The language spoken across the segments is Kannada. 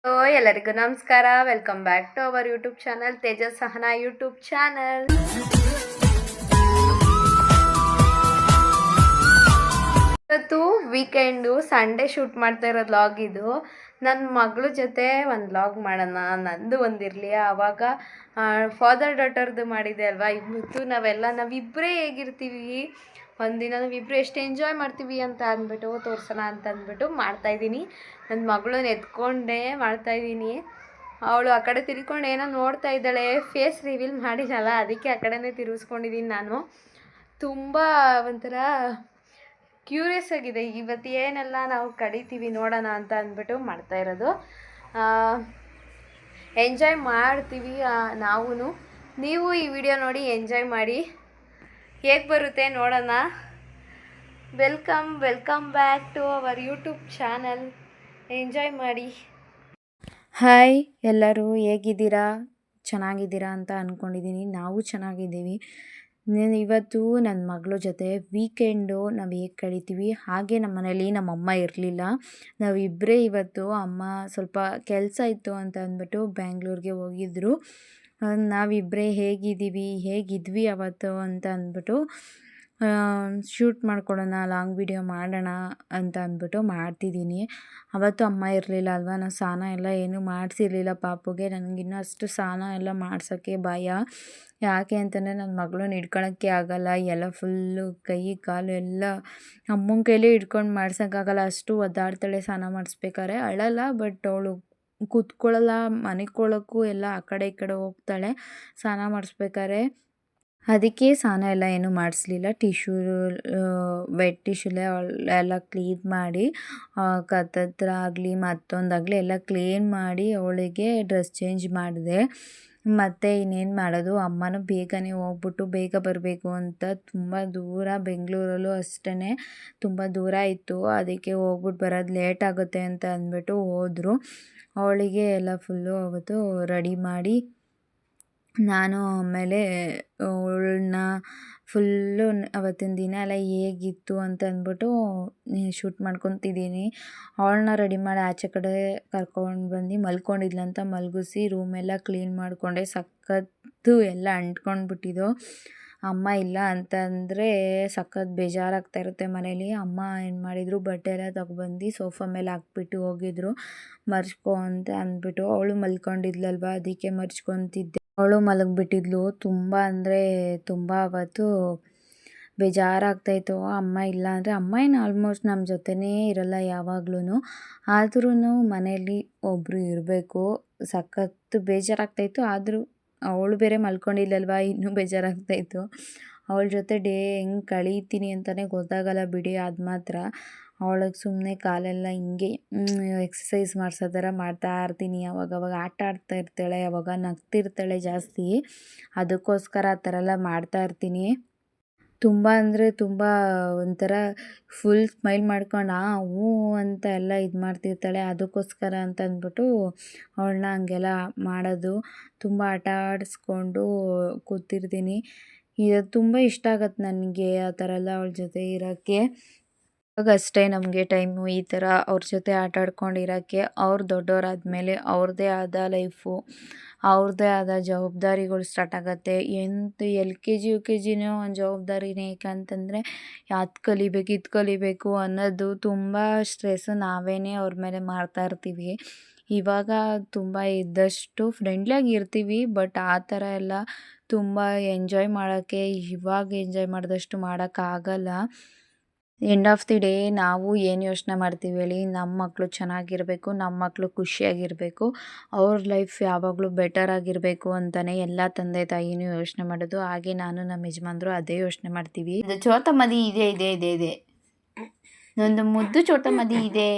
ಎಲ್ಲರಿಗೂ ನಮಸ್ಕಾರ. Welcome back to our YouTube channel, Tejas Sahana YouTube channel. ಇವತ್ತು ವೀಕೆಂಡು, ಸಂಡೇ ಶೂಟ್ ಮಾಡ್ತಾ ಇರೋ ವ್ಲಾಗ್ ಇದು. ನನ್ನ ಮಗಳ ಜೊತೆ ಒಂದು ವ್ಲಾಗ್ ಮಾಡೋಣ, ನಂದು ಒಂದಿರಲಿ. ಆವಾಗ ಫಾದರ್ ಡಾಟರ್ದು ಮಾಡಿದೆ ಅಲ್ವಾ. ಇವತ್ತು ನಾವಿಬ್ಬರೇ ಹೇಗಿರ್ತೀವಿ, ಒಂದಿನ ನಾವಿಬ್ಬರು ಎಷ್ಟು ಎಂಜಾಯ್ ಮಾಡ್ತೀವಿ ಅಂತ ಅಂದ್ಬಿಟ್ಟು ತೋರಿಸೋಣ ಅಂತ ಅಂದ್ಬಿಟ್ಟು ಮಾಡ್ತಾಯಿದ್ದೀನಿ. ನನ್ನ ಮಗಳನ್ನ ಎತ್ಕೊಂಡೇ ಮಾಡ್ತಾಯಿದ್ದೀನಿ. ಅವಳು ಆ ಕಡೆ ತಿರ್ಕೊಂಡು ಏನೋ ನೋಡ್ತಾ ಇದ್ದಾಳೆ. ಫೇಸ್ ರಿವೀಲ್ ಮಾಡಿದಲ್ಲ, ಅದಕ್ಕೆ ಆ ಕಡೆನೇ ತಿರುಗಿಸ್ಕೊಂಡಿದ್ದೀನಿ ನಾನು. ತುಂಬ ಒಂಥರ ಕ್ಯೂರಿಯಸ್ ಆಗಿದೆ, ಇವತ್ತು ಏನೆಲ್ಲ ನಾವು ಕಡಿತೀವಿ ನೋಡೋಣ ಅಂತ ಅಂದ್ಬಿಟ್ಟು ಮಾಡ್ತಾ ಇರೋದು. ಎಂಜಾಯ್ ಮಾಡ್ತೀವಿ ನಾವು. ನೀವು ಈ ವಿಡಿಯೋ ನೋಡಿ ಎಂಜಾಯ್ ಮಾಡಿ, ಹೇಗೆ ಬರುತ್ತೆ ನೋಡೋಣ. Welcome back to our YouTube channel. Enjoy ಮಾಡಿ. ಹಾಯ್, ಎಲ್ಲರೂ ಹೇಗಿದ್ದೀರಾ? ಚೆನ್ನಾಗಿದ್ದೀರಾ ಅಂತ ಅಂದ್ಕೊಂಡಿದ್ದೀನಿ. ನಾವು ಚೆನ್ನಾಗಿದ್ದೀವಿ. ಇವತ್ತು ನನ್ನ ಮಗಳ ಜೊತೆ ವೀಕೆಂಡು ನಾವು ಹೇಗೆ ಕಳೀತೀವಿ, ಹಾಗೆ ನಮ್ಮ ಮನೇಲಿ ನಮ್ಮಮ್ಮ ಇರಲಿಲ್ಲ. ನಾವಿಬ್ಬರೇ ಇವತ್ತು. ಅಮ್ಮ ಸ್ವಲ್ಪ ಕೆಲಸ ಇತ್ತು ಅಂತ ಅಂದ್ಬಿಟ್ಟು ಬ್ಯಾಂಗ್ಳೂರಿಗೆ ಹೋಗಿದ್ರು. ನಾವಿಬ್ಬರೇ ಹೇಗಿದ್ವಿ ಅವತ್ತು ಅಂತ ಅಂದ್ಬಿಟ್ಟು ಶೂಟ್ ಮಾಡ್ಕೊಳ್ಳೋಣ, ಲಾಂಗ್ ವಿಡಿಯೋ ಮಾಡೋಣ ಅಂತ ಅಂದ್ಬಿಟ್ಟು ಮಾಡ್ತಿದ್ದೀನಿ. ಅವತ್ತು ಅಮ್ಮ ಇರಲಿಲ್ಲ ಅಲ್ವಾ, ನಾನು ಸ್ನಾನ ಎಲ್ಲ ಏನೂ ಮಾಡಿಸಿರ್ಲಿಲ್ಲ ಪಾಪುಗೆ. ನನಗಿನ್ನೂ ಅಷ್ಟು ಸ್ನಾನ ಎಲ್ಲ ಮಾಡ್ಸೋಕ್ಕೆ ಭಯ. ಯಾಕೆ ಅಂತಂದರೆ ನನ್ನ ಮಗಳನ್ನ ಹಿಡ್ಕೊಳಕ್ಕೆ ಆಗೋಲ್ಲ, ಎಲ್ಲ ಫುಲ್ಲು ಕೈ ಕಾಲು ಎಲ್ಲ ಅಮ್ಮನ ಕೈಲೇ ಹಿಡ್ಕೊಂಡು ಮಾಡ್ಸೋಕ್ಕಾಗಲ್ಲ, ಅಷ್ಟು ಒದ್ದಾಡ್ತಾಳೆ ಸ್ನಾನ ಮಾಡಿಸ್ಬೇಕಾದ್ರೆ. ಅಳಲ್ಲ, ಬಟ್ ಅವಳು ಕೂತ್ಕೊಳ್ಳಲ್ಲ, ಮನಿಕೊಳ್ಳೋಕ್ಕೂ ಎಲ್ಲ ಆ ಕಡೆ ಈ ಕಡೆ ಹೋಗ್ತಾಳೆ ಸ್ನಾನ ಮಾಡಿಸ್ಬೇಕಾದ್ರೆ. ಅದಕ್ಕೆ ಸ್ನಾನ ಎಲ್ಲ ಏನೂ ಮಾಡಿಸ್ಲಿಲ್ಲ. ವೆಟ್ ಟಿಶ್ಯೂಲೇ ಎಲ್ಲ ಕ್ಲೀನ್ ಮಾಡಿ, ಕತ್ತತ್ರ ಆಗಲಿ ಮತ್ತೊಂದಾಗಲಿ ಎಲ್ಲ ಕ್ಲೀನ್ ಮಾಡಿ ಅವಳಿಗೆ ಡ್ರೆಸ್ ಚೇಂಜ್ ಮಾಡಿದೆ. ಮತ್ತು ಇನ್ನೇನು ಮಾಡೋದು, ಅಮ್ಮನೂ ಬೇಗನೆ ಹೋಗ್ಬಿಟ್ಟು ಬೇಗ ಬರಬೇಕು ಅಂತ. ತುಂಬ ದೂರ, ಬೆಂಗಳೂರಲ್ಲೂ ಅಷ್ಟೇ ತುಂಬ ದೂರ ಇತ್ತು. ಅದಕ್ಕೆ ಹೋಗ್ಬಿಟ್ಟು ಬರೋದು ಲೇಟ್ ಆಗುತ್ತೆ ಅಂತ ಅಂದ್ಬಿಟ್ಟು ಹೋದರು. ಅವಳಿಗೆ ಎಲ್ಲ ಫುಲ್ಲು ಅವತ್ತು ರೆಡಿ ಮಾಡಿ, ನಾನು ಆಮೇಲೆ ಅವಳನ್ನ ಫುಲ್ಲು ಅವತ್ತಿನ ದಿನ ಎಲ್ಲ ಹೇಗಿತ್ತು ಅಂತ ಅಂದ್ಬಿಟ್ಟು ಶೂಟ್ ಮಾಡ್ಕೊತಿದ್ದೀನಿ. ಅವಳನ್ನ ರೆಡಿ ಮಾಡಿ ಆಚೆ ಕಡೆ ಕರ್ಕೊಂಡು ಬಂದು ಮಲ್ಕೊಂಡಿದ್ಲಂತ ಮಲಗಿಸಿ ರೂಮೆಲ್ಲ ಕ್ಲೀನ್ ಮಾಡಿಕೊಂಡೆ. ಸಖತ್ತು ಎಲ್ಲ ಅಂಟ್ಕೊಂಡ್ಬಿಟ್ಟಿದ್ದು. ಅಮ್ಮ ಇಲ್ಲ ಅಂತಂದರೆ ಸಖತ್ ಬೇಜಾರಾಗ್ತಾ ಇರುತ್ತೆ ಮನೇಲಿ. ಅಮ್ಮ ಏನು ಮಾಡಿದರು, ಬಟ್ಟೆ ಎಲ್ಲ ತಗೊಬಂದು ಸೋಫಾ ಮೇಲೆ ಹಾಕ್ಬಿಟ್ಟು ಹೋಗಿದ್ರು. ಮರ್ಚ್ಕೊ ಅಂತ ಅಂದ್ಬಿಟ್ಟು. ಅವಳು ಮಲ್ಕೊಂಡಿದ್ಲಲ್ವ, ಅದಕ್ಕೆ ಮರ್ಚ್ಕೊತಿದ್ದೆ. ಅವಳು ಮಲಗಿಬಿಟ್ಟಿದ್ಲು. ತುಂಬ ಅಂದರೆ ತುಂಬ ಅವತ್ತು ಬೇಜಾರಾಗ್ತಾಯಿತ್ತು. ಅಮ್ಮ ಇಲ್ಲ ಅಂದರೆ, ಅಮ್ಮ ಏನು ಆಲ್ಮೋಸ್ಟ್ ನಮ್ಮ ಜೊತೆನೇ ಇರಲ್ಲ ಯಾವಾಗ್ಲೂ. ಆದ್ರೂ ಮನೇಲಿ ಒಬ್ಬರು ಇರಬೇಕು. ಸಖತ್ತು ಬೇಜಾರಾಗ್ತಾಯಿತ್ತು. ಆದರೂ ಅವಳು ಬೇರೆ ಮಲ್ಕೊಂಡಿಲ್ಲಲ್ವ, ಇನ್ನೂ ಬೇಜಾರಾಗ್ತಾಯಿತ್ತು. ಅವಳ ಜೊತೆ ಡೇ ಹೆಂಗೆ ಕಳೀತೀನಿ ಅಂತಲೇ ಗೊತ್ತಾಗಲ್ಲ ಬಿಡಿ. ಅದು ಮಾತ್ರ ಅವಳಿಗೆ ಸುಮ್ಮನೆ ಕಾಲೆಲ್ಲ ಹಿಂಗೆ ಎಕ್ಸಸೈಸ್ ಮಾಡಿಸೋ ಥರ ಮಾಡ್ತಾ ಇರ್ತೀನಿ. ಅವಾಗವಾಗ ಆಟ ಆಡ್ತಾ ಇರ್ತಾಳೆ, ಅವಾಗ ನಗ್ತಿರ್ತಾಳೆ ಜಾಸ್ತಿ. ಅದಕ್ಕೋಸ್ಕರ ಆ ಥರ ಎಲ್ಲ ಮಾಡ್ತಾ ಇರ್ತೀನಿ. ತುಂಬ ಅಂದರೆ ತುಂಬ ಒಂಥರ ಫುಲ್ ಸ್ಮೈಲ್ ಮಾಡ್ಕೊಂಡು ಹ್ಞೂ ಅಂತ ಎಲ್ಲ ಇದು ಮಾಡ್ತಿರ್ತಾಳೆ. ಅದಕ್ಕೋಸ್ಕರ ಅಂತ ಅಂದ್ಬಿಟ್ಟು ಅವಳನ್ನ ಹಂಗೆಲ್ಲ ಮಾಡೋದು. ತುಂಬ ಆಟ ಆಡಿಸ್ಕೊಂಡು ಕೂತಿರ್ತೀನಿ. ಇದು ತುಂಬ ಇಷ್ಟ ಆಗತ್ತೆ ನನಗೆ ಆ ಥರ ಎಲ್ಲ ಅವಳ ಜೊತೆ ಇರೋಕ್ಕೆ. ಅಷ್ಟೇ ನಮಗೆ ಟೈಮು ಈ ಥರ ಅವ್ರ ಜೊತೆ ಆಟ ಆಡ್ಕೊಂಡಿರೋಕ್ಕೆ. ಅವ್ರು ದೊಡ್ಡವರಾದ್ಮೇಲೆ ಅವ್ರದ್ದೇ ಆದ ಲೈಫು, ಅವ್ರದ್ದೇ ಆದ ಜವಾಬ್ದಾರಿಗಳು ಸ್ಟಾರ್ಟ್ ಆಗುತ್ತೆ. L K G U K ಜಿನೇ ಒಂದು ಜವಾಬ್ದಾರಿನೇ. ಯಾಕಂತಂದರೆ ಅದು ಕಲಿಬೇಕು ಇದು ಕಲಿಬೇಕು ಅನ್ನೋದು ತುಂಬ ಸ್ಟ್ರೆಸ್ಸು ನಾವೇ ಅವ್ರ ಮೇಲೆ ಮಾಡ್ತಾ ಇರ್ತೀವಿ. ಇವಾಗ ತುಂಬ ಇದ್ದಷ್ಟು ಫ್ರೆಂಡ್ಲಿಯಾಗಿ ಇರ್ತೀವಿ, ಬಟ್ ಆ ಥರ ಎಲ್ಲ ತುಂಬ ಎಂಜಾಯ್ ಮಾಡೋಕ್ಕೆ ಇವಾಗ ಎಂಜಾಯ್ ಮಾಡಿದಷ್ಟು ಮಾಡೋಕ್ಕಾಗಲ್ಲ. ಎಂಡ್ ಆಫ್ ದಿ ಡೇ ನಾವು ಏನು ಯೋಚನೆ ಮಾಡ್ತೀವಿ ಹೇಳಿ, ನಮ್ಮ ಮಕ್ಕಳು ಚೆನ್ನಾಗಿರಬೇಕು, ನಮ್ಮ ಮಕ್ಕಳು ಖುಷಿಯಾಗಿರಬೇಕು, ಅವ್ರ ಲೈಫ್ ಯಾವಾಗಲೂ ಬೆಟರ್ ಆಗಿರಬೇಕು ಅಂತಲೇ ಎಲ್ಲ ತಂದೆ ತಾಯಿನೂ ಯೋಚನೆ ಮಾಡೋದು. ಹಾಗೆ ನಾನು ನಮ್ಮ ಯಜಮಾನ್ರು ಅದೇ ಯೋಚನೆ ಮಾಡ್ತೀವಿ. ಇದು ಚೋಟಮದಿ ಇದೆ ನಂದು ಮುದ್ದು ಚೋಟಮದಿ ಇದೆ,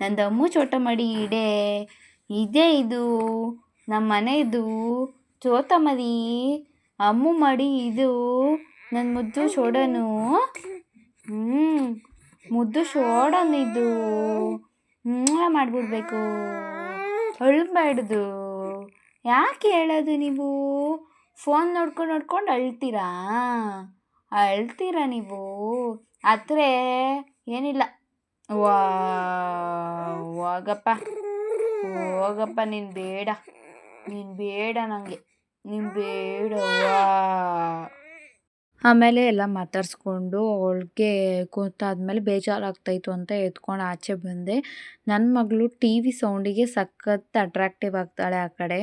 ನಂದು ಅಮ್ಮು ಚೋಟಮಡಿ ಇದೆ ಇದು ನಮ್ಮ ಮನೆಯದು ಚೋಟಮದಿ ಅಮ್ಮು ಮಡಿ. ಇದು ನನ್ನ ಮುದ್ದು ಚೋಡನು, ಮುದ್ದು ಶೋಡನಿದ್ದು ಮಾಡಿಬಿಡ್ಬೇಕು. ಅಳ್ಬೇಡ್ದು. ಯಾಕೆ ಹೇಳೋದು ನೀವು? ಫೋನ್ ನೋಡ್ಕೊಂಡು ಅಳ್ತೀರಾ ನೀವು? ಆದರೆ ಏನಿಲ್ಲ, ಹೋಗಪ್ಪ ಹೋಗಪ್ಪ, ನೀನು ಬೇಡ ನನಗೆ, ನೀನು ಬೇಡವ್ವಾ. ಆಮೇಲೆ ಎಲ್ಲ ಮಾತಾಡಿಸ್ಕೊಂಡು ಅವಳಿಗೆ ಕೂತಾದ್ಮೇಲೆ ಬೇಜಾರಾಗ್ತಾಯಿತ್ತು ಅಂತ ಎತ್ಕೊಂಡು ಆಚೆ ಬಂದೆ. ನನ್ನ ಮಗಳು ಟಿ ವಿ ಸೌಂಡಿಗೆ ಸಖತ್ ಅಟ್ರಾಕ್ಟಿವ್ ಆಗ್ತಾಳೆ. ಆ ಕಡೆ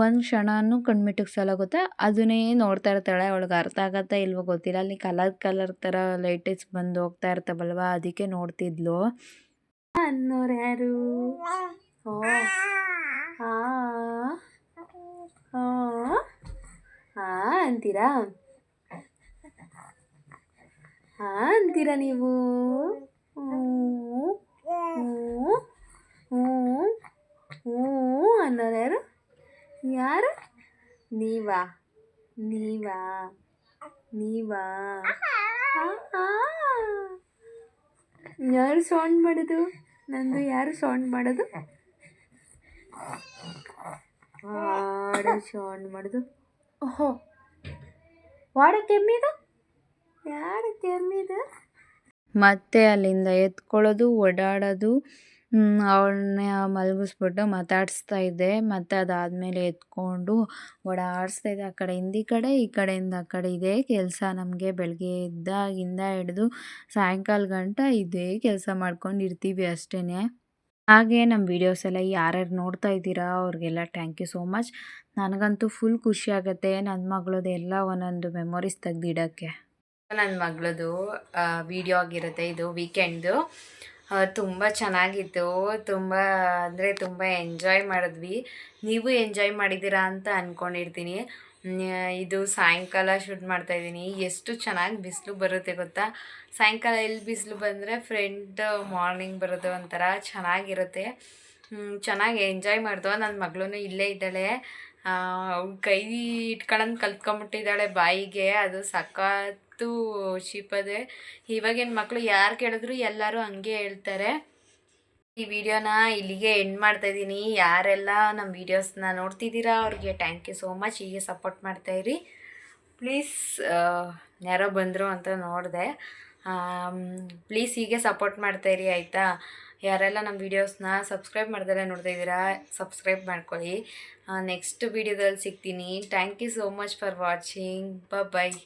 ಒಂದು ಕ್ಷಣನೂ ಕಣ್ಮಿಟ್ಟಿಗ್ಸಲ್ಲ ಗೊತ್ತಾ, ಅದನ್ನೇ ನೋಡ್ತಾ ಇರ್ತಾಳೆ. ಅವಳಿಗೆ ಅರ್ಥ ಆಗತ್ತಾ ಇಲ್ವೋ ಗೊತ್ತಿಲ್ಲ, ಅಲ್ಲಿ ಕಲರ್ ಥರ ಲೈಟಸ್ ಬಂದು ಹೋಗ್ತಾ ಇರ್ತಾವಲ್ವ, ಅದಕ್ಕೆ ನೋಡ್ತಿದ್ಲು. ಅನ್ನೋರು ಯಾರು? ಓ ಅಂತೀರಾ? ಅಂತೀರಾ ನೀವು? ಅನ್ನೋರು ಯಾರು? ಯಾರು? ನೀವಾ? ಯಾರು ಸೌಂಡ್ ಮಾಡೋದು? ನಂದು ಯಾರು ಸೌಂಡ್ ಮಾಡೋದು? ಸೌಂಡ್ ಮಾಡೋದು. ಓಹೋ, ಕೆಮ್ಮಿದು? ಯಾರು ಕೆಮ್ಮಿದು? ಮತ್ತೆ ಅಲ್ಲಿಂದ ಎತ್ಕೊಳ್ಳೋದು, ಓಡಾಡೋದು, ಅವಳನ್ನ ಮಲಗಿಸ್ಬಿಟ್ಟು ಮಾತಾಡಿಸ್ತಾ ಇದ್ದೆ. ಮತ್ತು ಅದಾದಮೇಲೆ ಎತ್ಕೊಂಡು ಓಡಾಡಿಸ್ತಾ ಇದ್ದೆ. ಆ ಕಡೆಯಿಂದ ಈ ಕಡೆ, ಈ ಕಡೆಯಿಂದ ಆ ಕಡೆ. ಇದೇ ಕೆಲಸ ನಮಗೆ ಬೆಳಗ್ಗೆ ಎದ್ದಾಗಿಂದ ಹಿಡಿದು ಸಾಯಂಕಾಲ ಗಂಟ ಇದೇ ಕೆಲಸ ಮಾಡ್ಕೊಂಡಿರ್ತೀವಿ ಅಷ್ಟೇ. ಹಾಗೆ ನಮ್ಮ ವೀಡಿಯೋಸ್ ಎಲ್ಲ ಯಾರ್ಯಾರು ನೋಡ್ತಾ ಇದ್ದೀರಾ ಅವ್ರಿಗೆಲ್ಲ ಥ್ಯಾಂಕ್ ಯು ಸೋ ಮಚ್. ನನಗಂತೂ ಫುಲ್ ಖುಷಿ ಆಗುತ್ತೆ ನನ್ನ ಮಗಳದ್ದು ಎಲ್ಲ ಒಂದೊಂದು ಮೆಮೊರೀಸ್ ತೆಗ್ದಿಡೋಕ್ಕೆ. ನನ್ನ ಮಗಳದು ವಿಡಿಯೋ ಆಗಿರುತ್ತೆ ಇದು ವೀಕೆಂಡ್ದು. ತುಂಬ ಚೆನ್ನಾಗಿತ್ತು, ತುಂಬ ಅಂದರೆ ತುಂಬ ಎಂಜಾಯ್ ಮಾಡಿದ್ವಿ. ನೀವು ಎಂಜಾಯ್ ಮಾಡಿದ್ದೀರಾ ಅಂತ ಅಂದ್ಕೊಂಡಿರ್ತೀನಿ. ಇದು ಸಾಯಂಕಾಲ ಶೂಟ್ ಮಾಡ್ತಾಯಿದ್ದೀನಿ. ಎಷ್ಟು ಚೆನ್ನಾಗಿ ಬಿಸಿಲು ಬರುತ್ತೆ ಗೊತ್ತಾ. ಸಾಯಂಕಾಲ ಎಲ್ಲಿ ಬಿಸಿಲು ಬಂದರೆ ಮಾರ್ನಿಂಗ್ ಬರೋದು ಒಂಥರ ಚೆನ್ನಾಗಿರುತ್ತೆ. ಚೆನ್ನಾಗಿ ಎಂಜಾಯ್ ಮಾಡ್ದೋ. ನನ್ನ ಮಗಳೂ ಇಲ್ಲೇ ಇದ್ದಾಳೆ. ಕೈ ಇಟ್ಕೊಳ್ಳೋದು ಕಲ್ತ್ಕೊಂಬಿಟ್ಟಿದ್ದಾಳೆ ಬಾಯಿಗೆ. ಅದು ಸಖತ್ತು ಶಿಪದೆ. ಇವಾಗಿನ ಮಕ್ಕಳು ಯಾರು ಕೇಳಿದ್ರು ಎಲ್ಲರೂ ಹಂಗೆ ಹೇಳ್ತಾರೆ. ಈ ವಿಡಿಯೋನ ಇಲ್ಲಿಗೆ ಎಂಡ್ ಮಾಡ್ತಾಯಿದ್ದೀನಿ. ಯಾರೆಲ್ಲ ನಮ್ಮ ವೀಡಿಯೋಸ್ನ ನೋಡ್ತಿದ್ದೀರಾ ಅವ್ರಿಗೆ ಥ್ಯಾಂಕ್ ಯು ಸೋ ಮಚ್. ಹೀಗೆ ಸಪೋರ್ಟ್ ಮಾಡ್ತಾಯಿರಿ ಪ್ಲೀಸ್. ಯಾರೋ ಬಂದರು ಅಂತ ನೋಡಿದೆ. ಪ್ಲೀಸ್ ಹೀಗೆ ಸಪೋರ್ಟ್ ಮಾಡ್ತಾಯಿರಿ ಆಯಿತಾ. ಯಾರೆಲ್ಲ ನಮ್ಮ ವೀಡಿಯೋಸ್ನ ಸಬ್ಸ್ಕ್ರೈಬ್ ಮಾಡ್ದಲೇ ನೋಡ್ತಾ ಇದ್ದೀರಾ ಸಬ್ಸ್ಕ್ರೈಬ್ ಮಾಡ್ಕೊಳ್ಳಿ. ನೆಕ್ಸ್ಟ್ ವೀಡಿಯೋದಲ್ಲಿ ಸಿಗ್ತೀನಿ. Thank you so much for watching. Bye.